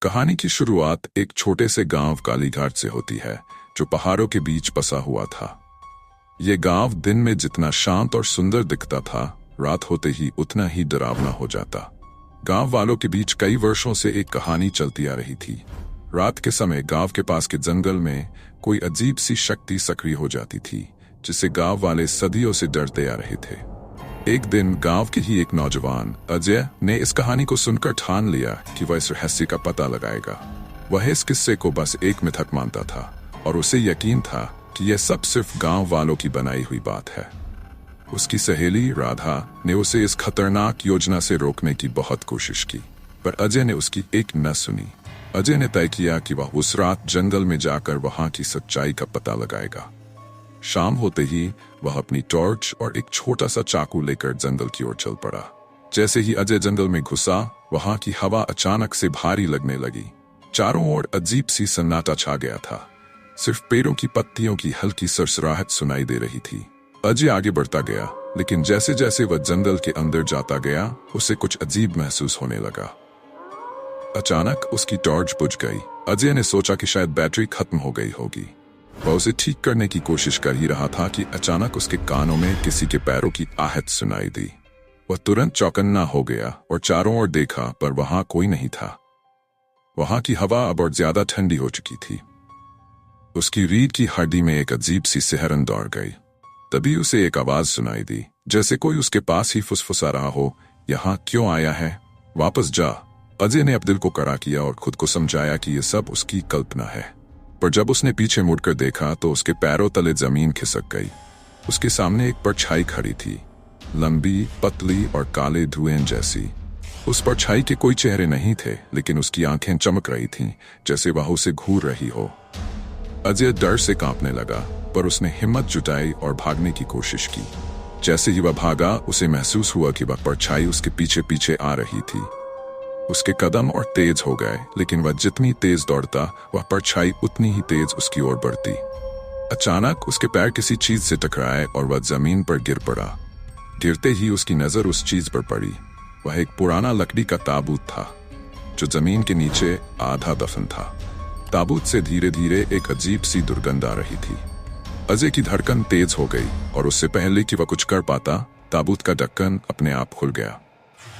कहानी की शुरुआत एक छोटे से गांव कालीघाट से होती है जो पहाड़ों के बीच बसा हुआ था। ये गांव दिन में जितना शांत और सुंदर दिखता था, रात होते ही उतना ही डरावना हो जाता। गांव वालों के बीच कई वर्षों से एक कहानी चलती आ रही थी। रात के समय गांव के पास के जंगल में कोई अजीब सी शक्ति सक्रिय हो जाती थी, जिससे गांव वाले सदियों से डरते आ रहे थे। एक दिन गांव के ही एक नौजवान अजय ने इस कहानी को सुनकर ठान लिया कि वह इस रहस्य का पता लगाएगा। वह इस किस्से को बस एक मिथक मानता था और उसे यकीन था कि यह सब सिर्फ गांव वालों की बनाई हुई बात है। उसकी सहेली राधा ने उसे इस खतरनाक योजना से रोकने की बहुत कोशिश की, पर अजय ने उसकी एक न सुनी। अजय ने तय किया कि वह उस रात जंगल में जाकर वहां की सच्चाई का पता लगाएगा। शाम होते ही वह अपनी टॉर्च और एक छोटा सा चाकू लेकर जंगल की ओर चल पड़ा। जैसे ही अजय जंगल में घुसा, वहां की हवा अचानक से भारी लगने लगी। चारों ओर अजीब सी सन्नाटा छा गया था। सिर्फ पेड़ों की पत्तियों की हल्की सरसराहट सुनाई दे रही थी। अजय आगे बढ़ता गया, लेकिन जैसे जैसे वह जंगल के अंदर जाता गया, उसे कुछ अजीब महसूस होने लगा। अचानक उसकी टॉर्च बुझ गई। अजय ने सोचा कि शायद बैटरी खत्म हो गई होगी। वह उसे ठीक करने की कोशिश कर ही रहा था कि अचानक उसके कानों में किसी के पैरों की आहट सुनाई दी। वह तुरंत चौकन्ना हो गया और चारों ओर देखा, पर वहां कोई नहीं था। वहां की हवा अब और ज्यादा ठंडी हो चुकी थी। उसकी रीढ़ की हड्डी में एक अजीब सी सिहरन दौड़ गई। तभी उसे एक आवाज सुनाई दी, जैसे कोई उसके पास ही फुसफुसा रहा हो, यहाँ क्यों आया है? वापस जा। अजय ने अपने दिल को कड़ा किया और खुद को समझाया कि यह सब उसकी कल्पना है। पर जब उसने पीछे मुड़कर देखा तो उसके पैरों तले जमीन खिसक गई। उसके सामने एक परछाई खड़ी थी, लंबी, पतली और काले धुएं जैसी। उस परछाई के कोई चेहरे नहीं थे, लेकिन उसकी आंखें चमक रही थीं, जैसे वह उसे घूर रही हो। अजय डर से कांपने लगा, पर उसने हिम्मत जुटाई और भागने की कोशिश की। जैसे ही वह भागा, उसे महसूस हुआ कि वह परछाई उसके पीछे पीछे आ रही थी। उसके कदम और तेज हो गए, लेकिन वह जितनी तेज दौड़ता, वह परछाई उतनी ही तेज उसकी ओर बढ़ती। अचानक उसके पैर किसी चीज से टकराए और वह जमीन पर गिर पड़ा। गिरते ही उसकी नजर उस चीज पर पड़ी। वह एक पुराना लकड़ी का ताबूत था, जो जमीन के नीचे आधा दफन था। ताबूत से धीरे धीरे एक अजीब सी दुर्गंध आ रही थी। अजय की धड़कन तेज हो गई और उससे पहले कि वह कुछ कर पाता, ताबूत का ढक्कन अपने आप खुल गया।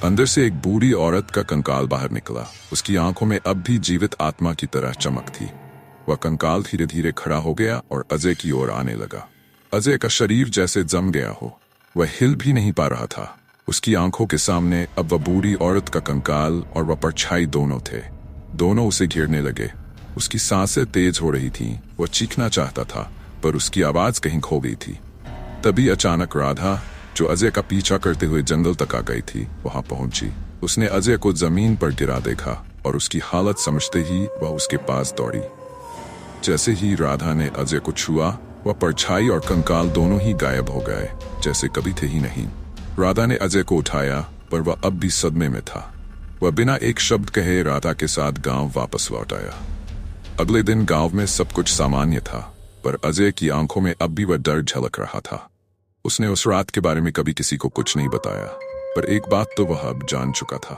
अंदर से एक बूढ़ी औरत का कंकाल बाहर निकला। उसकी आंखों में अब भी जीवित आत्मा की तरह चमक थी। वह कंकाल धीरे धीरे खड़ा हो गया और अजय की ओर आने लगा। अजय का शरीर जैसे जम गया हो। वह हिल भी नहीं पा रहा था। उसकी आंखों के सामने अब वह बूढ़ी औरत का कंकाल और वह परछाई दोनों थे। दोनों उसे घेरने लगे। उसकी सांसें तेज हो रही थीं। वह चीखना चाहता था, पर उसकी आवाज कहीं खो गई थी। तभी अचानक राधा, जो अजय का पीछा करते हुए जंगल तक आ गई थी, वहां पहुंची। उसने अजय को जमीन पर गिरा देखा और उसकी हालत समझते ही वह उसके पास दौड़ी। जैसे ही राधा ने अजय को छुआ, वह परछाई और कंकाल दोनों ही गायब हो गए, जैसे कभी थे ही नहीं। राधा ने अजय को उठाया, पर वह अब भी सदमे में था। वह बिना एक शब्द कहे राधा के साथ गांव वापस लौट आया। अगले दिन गांव में सब कुछ सामान्य था, पर अजय की आंखों में अब भी वह डर झलक रहा था। उसने उस रात के बारे में कभी किसी को कुछ नहीं बताया, पर एक बात तो वह अब जान चुका था।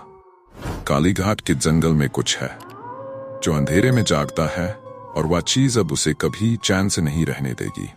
कालीघाट के जंगल में कुछ है जो अंधेरे में जागता है, और वह चीज अब उसे कभी चैन से नहीं रहने देगी।